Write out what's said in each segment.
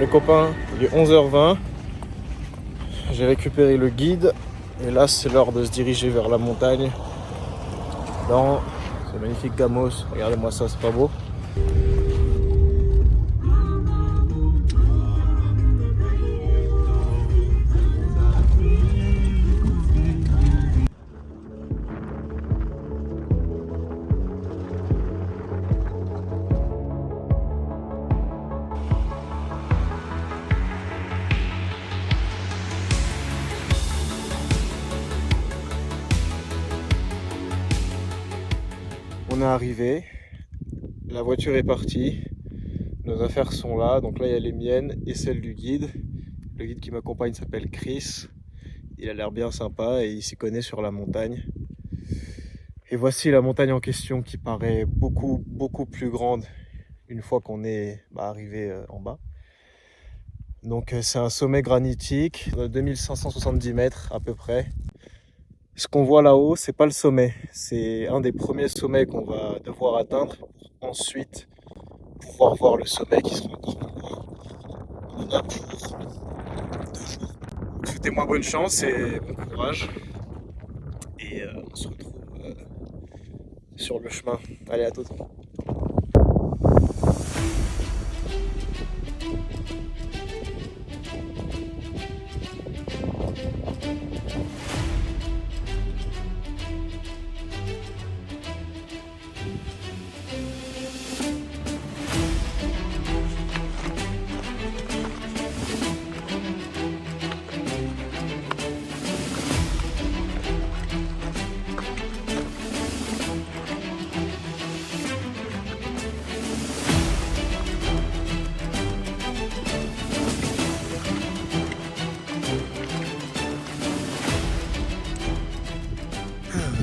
les copains, il est 11h20. J'ai récupéré le guide et là c'est l'heure de se diriger vers la montagne dans ce magnifique Gamos. Regardez-moi ça, c'est pas beau? On est arrivé, la voiture est partie, nos affaires sont là, donc là il y a les miennes et celles du guide. Le guide qui m'accompagne s'appelle Chris, il a l'air bien sympa et il s'y connaît sur la montagne. Et voici la montagne en question qui paraît beaucoup plus grande une fois qu'on est arrivé en bas. Donc c'est un sommet granitique de 2570 mètres à peu près. Ce qu'on voit là-haut, c'est pas le sommet, c'est un des premiers sommets qu'on va devoir atteindre pour ensuite pouvoir voir le sommet qui sera encore plus loin. On en a pour 2 jours. Souhaitez-moi bonne chance et bon courage. Et on se retrouve sur le chemin. Allez, à tout.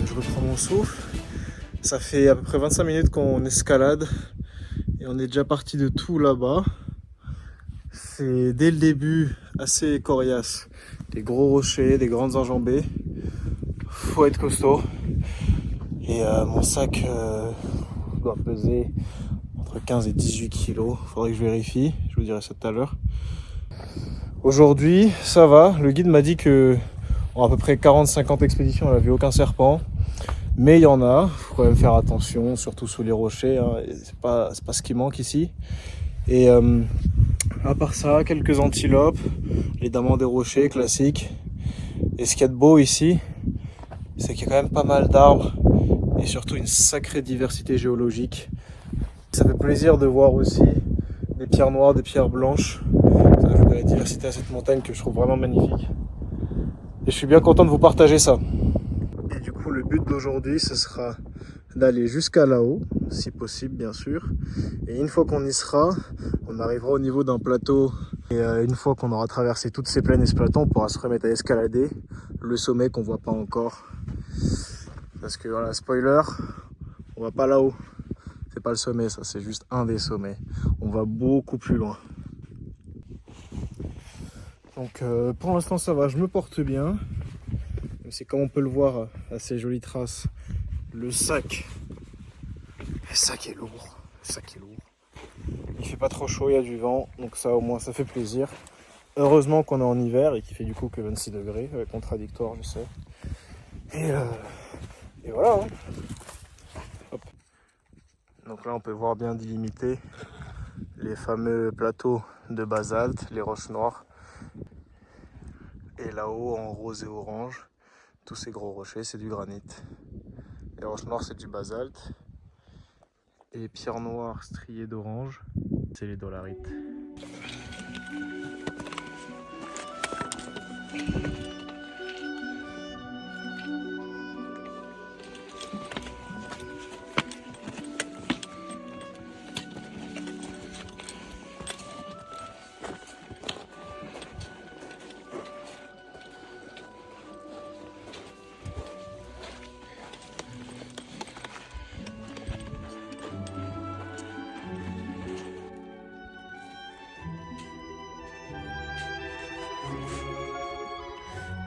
Je reprends mon souffle. Ça fait à peu près 25 minutes qu'on escalade et on est déjà parti de tout là-bas. C'est dès le début assez coriace. Des gros rochers, des grandes enjambées. Faut être costaud. Et mon sac doit peser entre 15 et 18 kilos. Faudrait que je vérifie. Je vous dirai ça tout à l'heure. Aujourd'hui, ça va. Le guide m'a dit que en à peu près 40-50 expéditions, elle n'a vu aucun serpent. Mais il y en a. Faut quand même faire attention, surtout sous les rochers. Hein. C'est pas ce qui manque ici. Et à part ça, quelques antilopes, les damans des rochers classiques. Et ce qu'il y a de beau ici, c'est qu'il y a quand même pas mal d'arbres et surtout une sacrée diversité géologique. Ça fait plaisir de voir aussi des pierres noires, des pierres blanches. Ça ajoute de la diversité à cette montagne que je trouve vraiment magnifique. Et je suis bien content de vous partager ça. Et du coup, le but d'aujourd'hui, ce sera d'aller jusqu'à là-haut, si possible bien sûr. Et une fois qu'on y sera, on arrivera au niveau d'un plateau. Et une fois qu'on aura traversé toutes ces plaines et ce plateau, on pourra se remettre à escalader le sommet qu'on voit pas encore. Parce que voilà, spoiler, on va pas là-haut. C'est pas le sommet, ça, c'est juste un des sommets. On va beaucoup plus loin. Donc pour l'instant ça va, je me porte bien. Même si comme on peut le voir à ces jolies traces, le sac est lourd. Le sac est lourd. Il fait pas trop chaud, il y a du vent, donc ça au moins ça fait plaisir. Heureusement qu'on est en hiver et qu'il fait du coup que 26 degrés, contradictoire je sais. Et voilà. Hein. Hop. Donc là on peut voir bien délimiter les fameux plateaux de basalte, les roches noires. Et là-haut en rose et orange, tous ces gros rochers c'est du granit. Les roches noires c'est du basalte. Et les pierres noires striées d'orange, c'est les dolarites.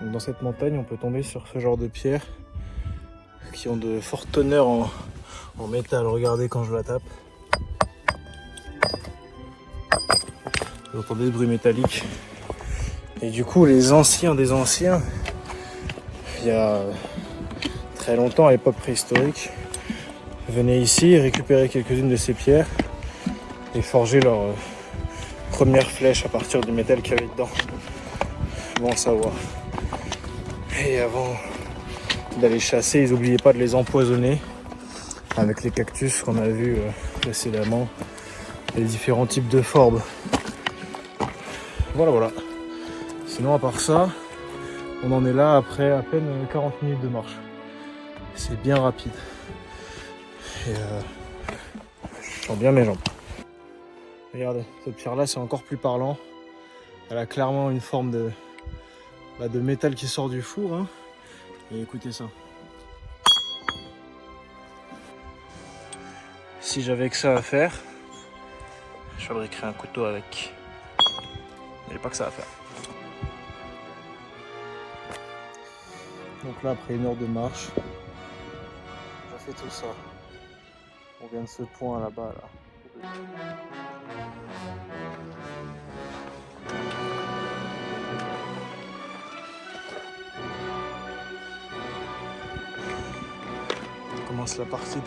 Donc dans cette montagne, on peut tomber sur ce genre de pierres qui ont de fortes teneurs en métal. Regardez quand je la tape. Vous Vous entendez le bruit métallique. Et du coup, les anciens des anciens, il y a très longtemps, à l'époque préhistorique, venaient ici récupérer quelques-unes de ces pierres et forger leur première flèche à partir du métal qu'il y avait dedans. Bon savoir. Et avant d'aller chasser, ils n'oubliaient pas de les empoisonner avec les cactus qu'on a vus précédemment, les différents types de forbes. Voilà. Sinon, à part ça, on en est là après à peine 40 minutes de marche. C'est bien rapide. Et je sens bien mes jambes. Regardez, cette pierre-là, c'est encore plus parlant. Elle a clairement une forme de métal qui sort du four. Hein. Et écoutez ça. Si j'avais que ça à faire, je fabriquerais un couteau avec. Il n'y a pas que ça à faire. Donc là, après 1 heure de marche, j'ai fait tout ça. On vient de ce point là-bas, là. On commence la partie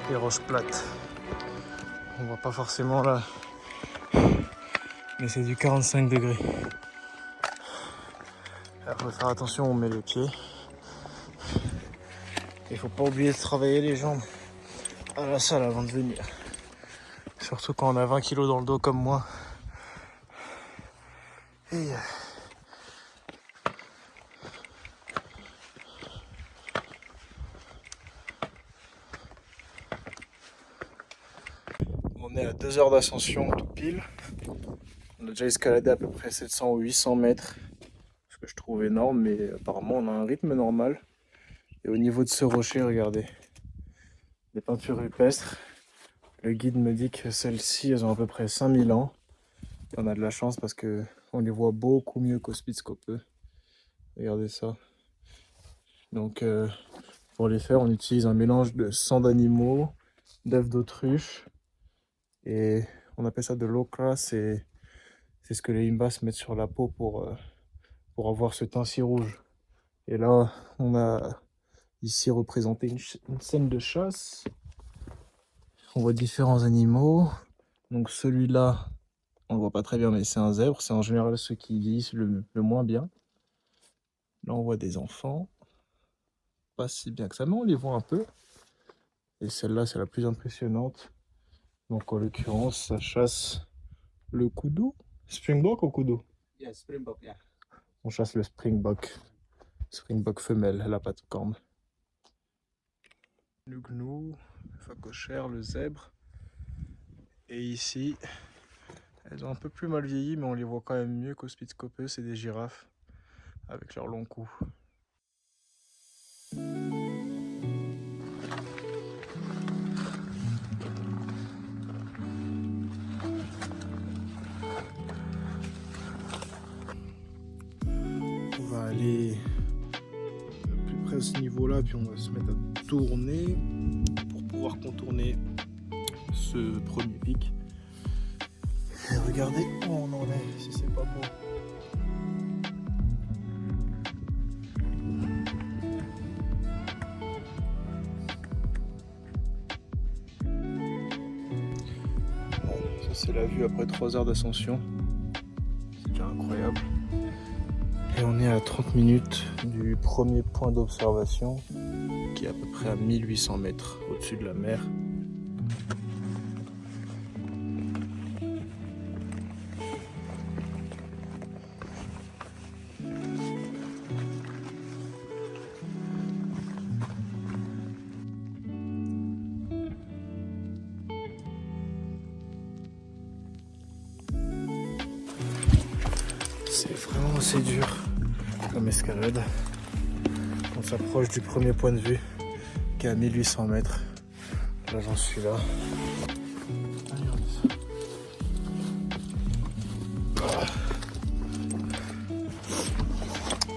des roches plates. On voit pas forcément là, mais c'est du 45 degrés. Alors faut faire attention où on met les pieds. Il faut pas oublier de travailler les jambes à la salle avant de venir. Surtout quand on a 20 kg dans le dos comme moi. Et on est à 2 heures d'ascension tout pile. On a déjà escaladé à peu près 700 ou 800 mètres. Ce que je trouve énorme, mais apparemment on a un rythme normal. Et au niveau de ce rocher, regardez. Des peintures rupestres. Le guide me dit que celles-ci, elles ont à peu près 5000 ans. Et on a de la chance parce que on les voit beaucoup mieux qu'au Spitzkoppe. Regardez ça. Donc pour les faire, on utilise un mélange de sang d'animaux, d'œufs d'autruche. Et on appelle ça de l'okra. C'est ce que les Imbas mettent sur la peau pour avoir ce teint si rouge. Et là, on a ici représenté une scène de chasse. On voit différents animaux. Donc celui-là, on le voit pas très bien, mais c'est un zèbre. C'est en général ceux qui vieillissent le moins bien. Là, on voit des enfants. Pas si bien que ça, mais on les voit un peu. Et celle-là, c'est la plus impressionnante. Donc en l'occurrence, ça chasse le kudu. Springbok ou kudu? Yeah, Springbok, yeah. On chasse le springbok. Springbok femelle, elle n'a pas de cornes. Le gnou, le phacochère, le zèbre. Et ici, elles ont un peu plus mal vieilli, mais on les voit quand même mieux qu'au Spitzkoppe. C'est des girafes avec leur long cou. On va aller plus près à ce niveau-là, puis on va se mettre à tourner pour pouvoir contourner ce premier pic. Et regardez où on en est, si c'est pas beau. Bon, ça c'est la vue après 3 heures d'ascension. C'est déjà incroyable. Et on est à 30 minutes du premier point d'observation, qui est à peu près à 1800 mètres au-dessus de la mer. C'est vraiment assez dur comme escalade. On s'approche du premier point de vue qui est à 1800 mètres. Là j'en suis là.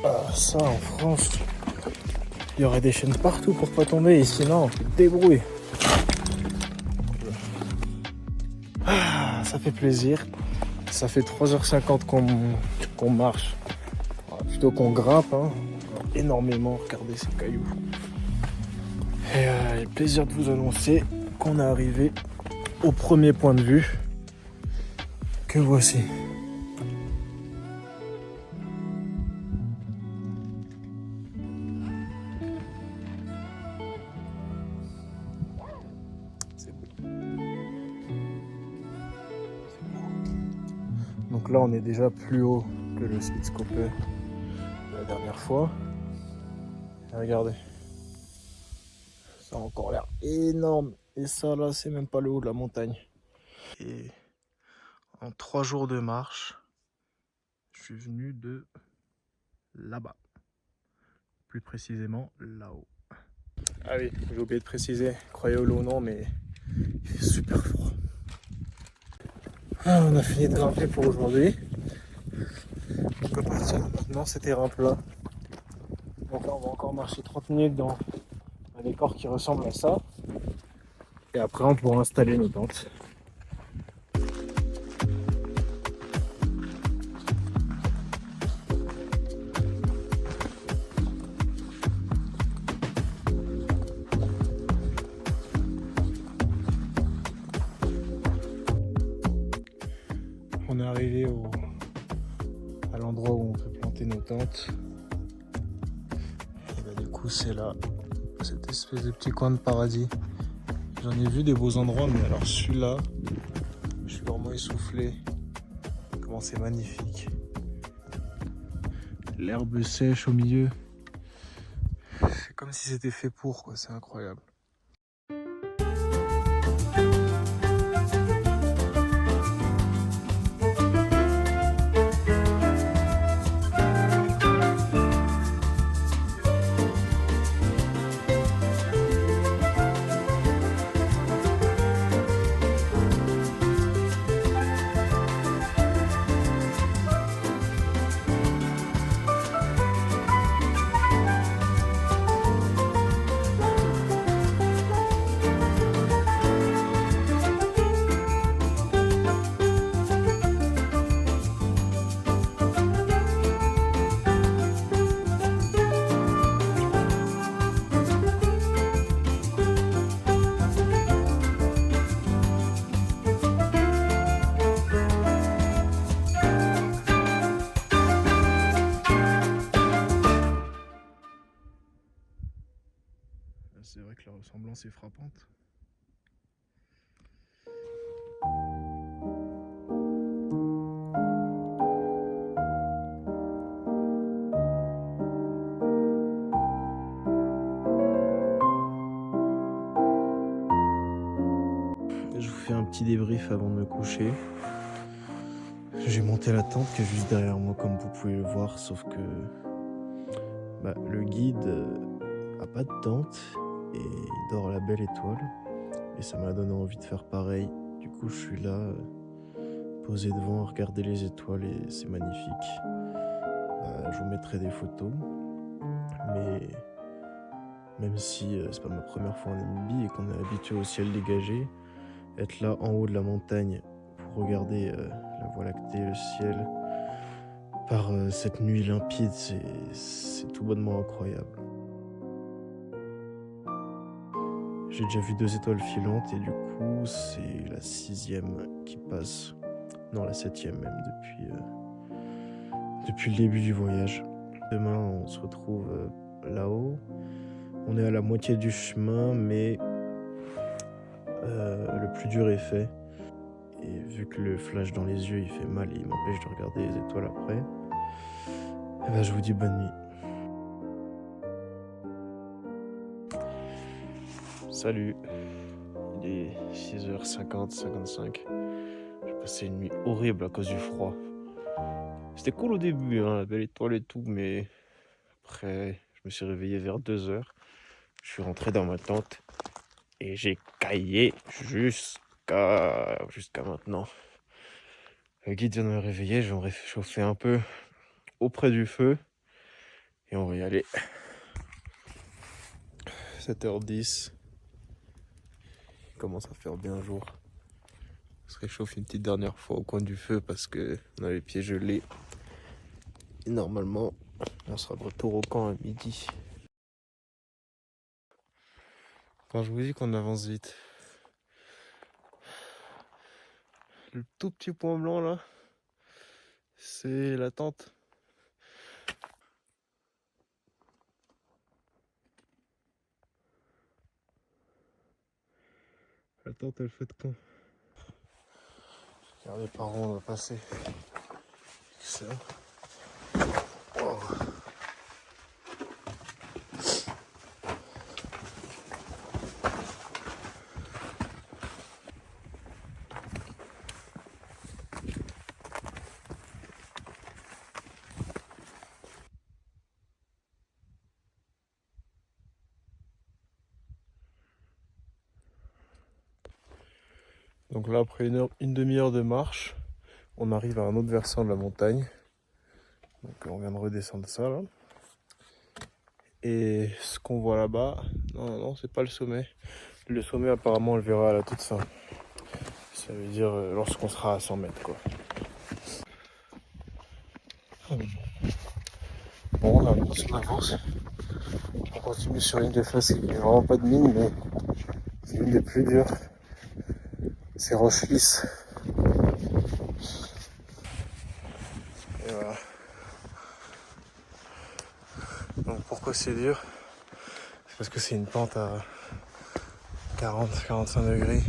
Ah, ça en France, il y aurait des chaînes partout pour pas tomber, et sinon tu te débrouilles. Ah, ça fait plaisir. Ça fait 3h50 qu'on marche. Plutôt qu'on grimpe, hein. Énormément, regardez ces cailloux. Et le plaisir de vous annoncer qu'on est arrivé au premier point de vue que voici. C'est beau. Donc là, on est déjà plus haut que le Spitzkoppe de la dernière fois. Et regardez. Ça a encore l'air énorme. Et ça, là, c'est même pas le haut de la montagne. Et en 3 jours de marche, je suis venu de là-bas. Plus précisément, là-haut. Ah oui, j'ai oublié de préciser, croyez-le ou non, mais il fait super froid. Ah, on a fini de grimper pour aujourd'hui. On peut partir maintenant, c'est terrain plat. Donc là, on va encore marcher 30 minutes dans un décor qui ressemble à ça. Et après, on pourra installer nos tentes. On est arrivé à l'endroit où on peut planter nos tentes. Et bah, du coup, c'est là, cette espèce de petit coin de paradis. J'en ai vu des beaux endroits, mais alors celui-là, je suis vraiment essoufflé. Comment c'est magnifique. L'herbe sèche au milieu. C'est comme si c'était fait pour, quoi. C'est incroyable. C'est vrai que la ressemblance est frappante. Je vous fais un petit débrief avant de me coucher. J'ai monté la tente qui est juste derrière moi comme vous pouvez le voir, sauf que le guide a pas de tente et il dort à la belle étoile. Et ça m'a donné envie de faire pareil. Du coup je suis là, posé devant, à regarder les étoiles et c'est magnifique. Je vous mettrai des photos. Mais même si c'est pas ma première fois en Namibie et qu'on est habitué au ciel dégagé, être là en haut de la montagne pour regarder la Voie lactée, le ciel, par cette nuit limpide, c'est tout bonnement incroyable. J'ai déjà vu 2 étoiles filantes et du coup c'est la 6e qui passe, non la 7e même depuis le début du voyage. Demain on se retrouve là-haut, on est à la moitié du chemin mais le plus dur est fait. Et vu que le flash dans les yeux il fait mal et il m'empêche de regarder les étoiles après, je vous dis bonne nuit. Salut, il est 6h50, 55. J'ai passé une nuit horrible à cause du froid. C'était cool au début, hein, la belle étoile et tout, mais après je me suis réveillé vers 2h. Je suis rentré dans ma tente et j'ai caillé jusqu'à maintenant. Le guide vient de me réveiller, je vais me réchauffer un peu auprès du feu et on va y aller. 7h10. Il commence à faire bien jour. se réchauffe une petite dernière fois au coin du feu parce que on a les pieds gelés. Et normalement, on sera de retour au camp à midi. Quand je vous dis qu'on avance vite, le tout petit point blanc là, c'est la tente. La tente elle fait de camp. Regardez par où on va passer. Excellent. Wow. Donc là, après une demi-heure de marche, on arrive à un autre versant de la montagne. Donc on vient de redescendre ça là. Et ce qu'on voit là-bas, non, c'est pas le sommet. Le sommet, apparemment, on le verra à la toute fin. Ça veut dire lorsqu'on sera à 100 mètres, quoi. Bon, on avance. On continue sur une des faces qui n'est vraiment pas de mine, mais c'est une des plus dures. C'est roche lisse. Et voilà. Donc pourquoi c'est dur? C'est parce que c'est une pente à 40-45 degrés.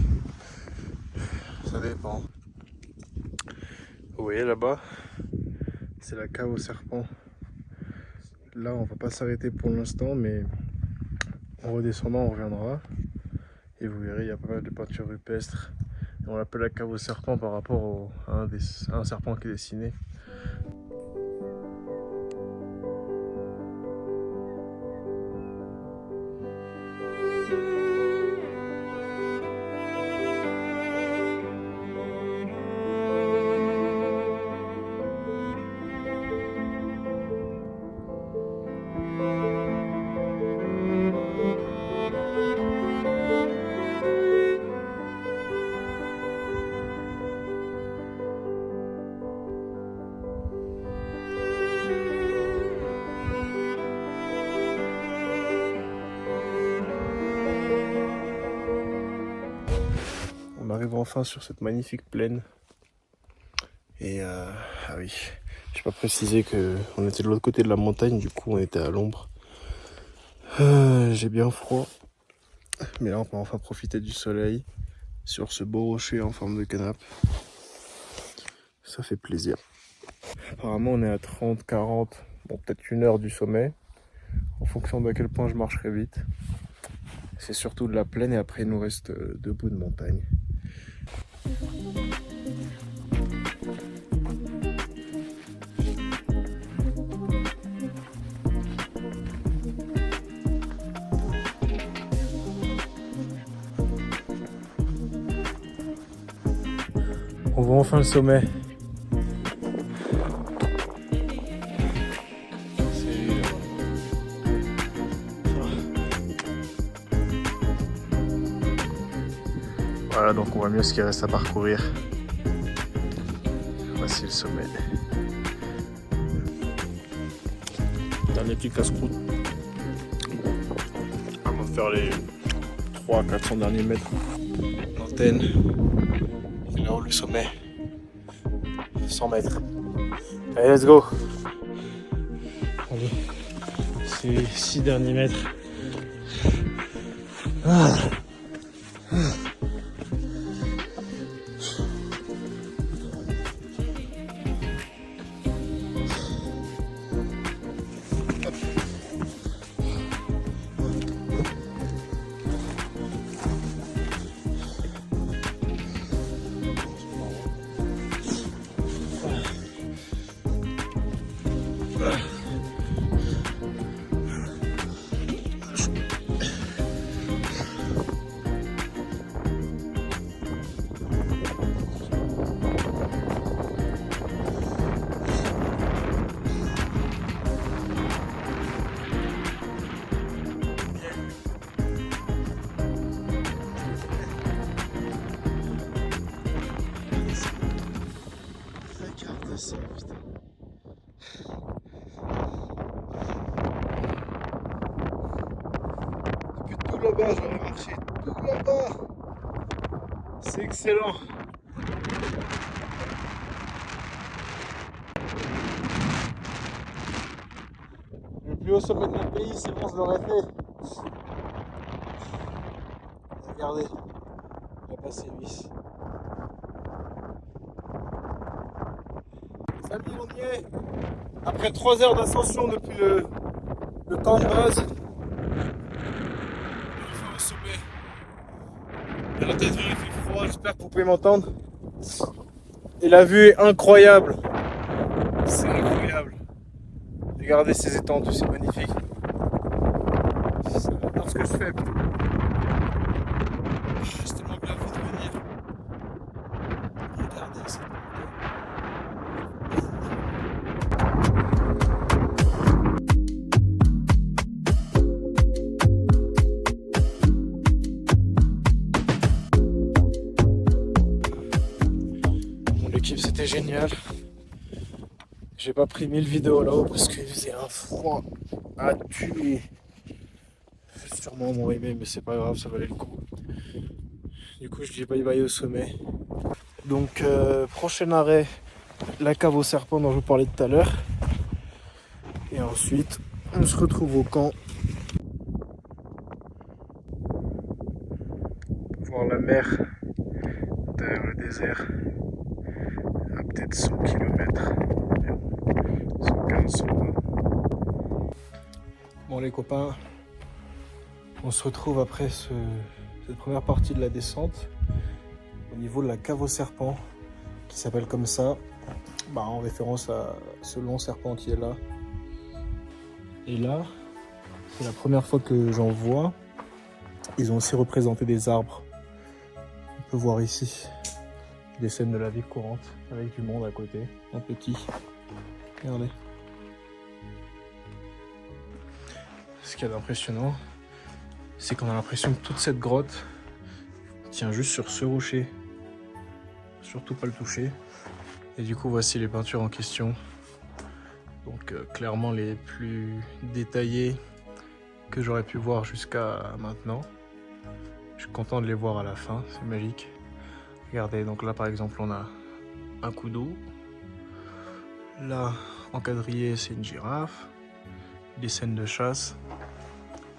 Ça dépend. Vous voyez là-bas, c'est la cave au serpent. Là, on va pas s'arrêter pour l'instant, mais en redescendant, on reviendra. Et vous verrez, il y a pas mal de peintures rupestres. Et on l'appelle la cave au serpent par rapport à un serpent qui est dessiné. On arrive enfin sur cette magnifique plaine. Et ah oui, j'ai pas précisé qu'on était de l'autre côté de la montagne, du coup on était à l'ombre. J'ai bien froid, mais là on peut enfin profiter du soleil sur ce beau rocher en forme de canapé. Ça fait plaisir. Apparemment on est à 30, 40, bon peut-être une heure du sommet, en fonction de à quel point je marcherai vite. C'est surtout de la plaine et après il nous reste 2 bouts de montagne. On voit enfin le sommet. Voilà, donc on voit mieux ce qu'il reste à parcourir. Voici le sommet. Dernier petit casse-croûte. Avant de faire les 300-400 derniers mètres. L'antenne. C'est là-haut le sommet. 100 mètres. Allez, let's go. Allez. C'est les 6 derniers mètres. Ah. là-bas, je vais marcher tout là-bas. C'est excellent. Le plus haut sommet de mon pays, c'est bon, je l'aurais fait. Regardez, là-bas c'est Nice. Salut, on y est. Après 3 heures d'ascension depuis le camp de base, enfin au sommet. Bien entendu, il fait froid, j'espère que vous pouvez m'entendre. Et la vue est incroyable. C'est incroyable. Regardez ces étendues, c'est magnifique. J'adore ce que je fais. C'est tellement bien fait de venir. Regardez ça. L'équipe c'était génial. J'ai pas pris 1000 vidéos là-haut parce qu'il faisait un froid à tuer. Sûrement on m'aurait aimé mais c'est pas grave, ça valait le coup. Du coup je dis bye bye au sommet. Donc prochain arrêt, la cave au serpent dont je vous parlais tout à l'heure. Et ensuite on se retrouve au camp. Voir la mer derrière le désert. À peut-être 100 km. 115, 120. Bon les copains, on se retrouve après cette première partie de la descente au niveau de la cave au serpent qui s'appelle comme ça, en référence à ce long serpent qui est là. Et là, c'est la première fois que j'en vois. Ils ont aussi représenté des arbres. On peut voir ici des scènes de la vie courante avec du monde à côté, en petit. Regardez. Ce qu'il y a d'impressionnant, c'est qu'on a l'impression que toute cette grotte tient juste sur ce rocher. Surtout pas le toucher. Et du coup, voici les peintures en question. Donc clairement les plus détaillées que j'aurais pu voir jusqu'à maintenant. Je suis content de les voir à la fin, c'est magique. Regardez, donc là par exemple on a un coup d'eau. Là, encadrillé, c'est une girafe. Des scènes de chasse.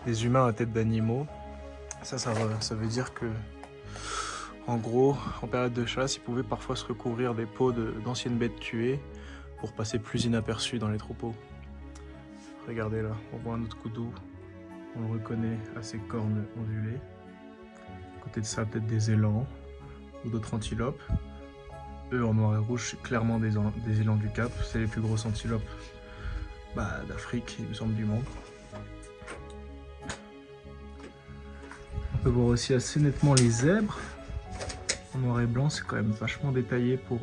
Des humains à tête d'animaux. Ça veut dire que, en gros, en période de chasse, ils pouvaient parfois se recouvrir des peaux d'anciennes bêtes tuées pour passer plus inaperçus dans les troupeaux. Regardez là, on voit un autre coup d'eau. On le reconnaît à ses cornes ondulées. À côté de ça, peut-être des élans ou d'autres antilopes. Eux, en noir et rouge, c'est clairement des élans du Cap. C'est les plus grosses antilopes d'Afrique, il me semble, du monde. On peut voir aussi assez nettement les zèbres. En noir et blanc, c'est quand même vachement détaillé pour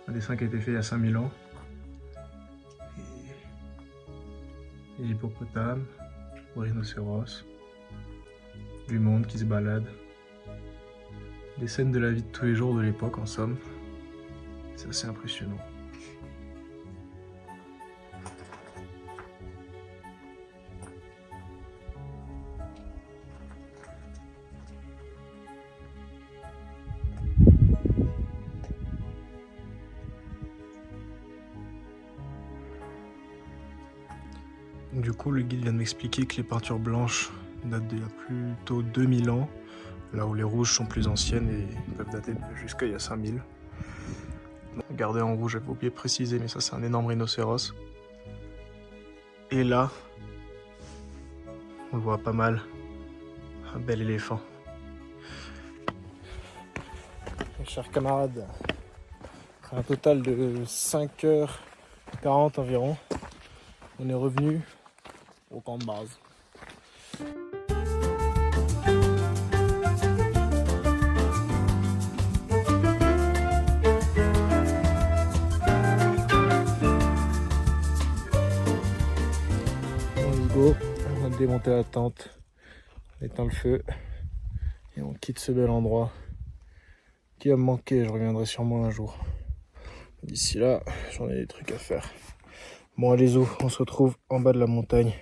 un dessin qui a été fait il y a 5000 ans. Et les hippopotames, rhinocéros, du monde qui se balade. Des scènes de la vie de tous les jours de l'époque, en somme. C'est assez impressionnant. Du coup, le guide vient de m'expliquer que les peintures blanches datent d'il y a plutôt 2000 ans, là où les rouges sont plus anciennes et peuvent dater jusqu'à il y a 5000. Regardez en rouge, j'avais oublié de préciser, mais ça c'est un énorme rhinocéros. Et là, on le voit pas mal, un bel éléphant. Mes chers camarades, après un total de 5h40 environ, on est revenu au camp de base. On va démonter la tente, on éteint le feu et on quitte ce bel endroit qui va me manquer. Je reviendrai sûrement un jour. D'ici là, j'en ai des trucs à faire. Bon, allez, on se retrouve en bas de la montagne.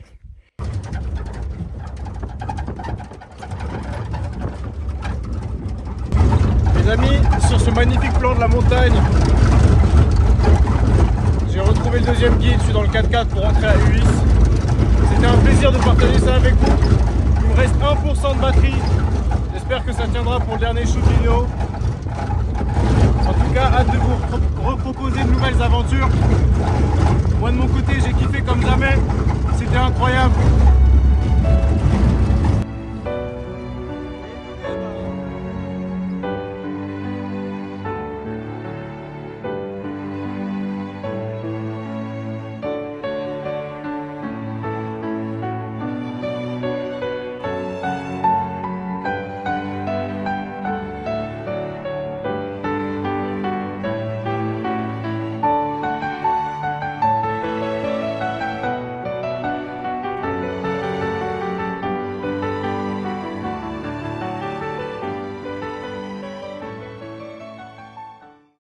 Les amis, sur ce magnifique plan de la montagne, j'ai retrouvé le deuxième guide, je suis dans le 4x4 pour rentrer à Uis. C'était un plaisir de partager ça avec vous. Il me reste 1% de batterie. J'espère que ça tiendra pour le dernier shoot vidéo. En tout cas, hâte de vous reproposer de nouvelles aventures. Moi de mon côté, j'ai kiffé comme jamais. C'était incroyable.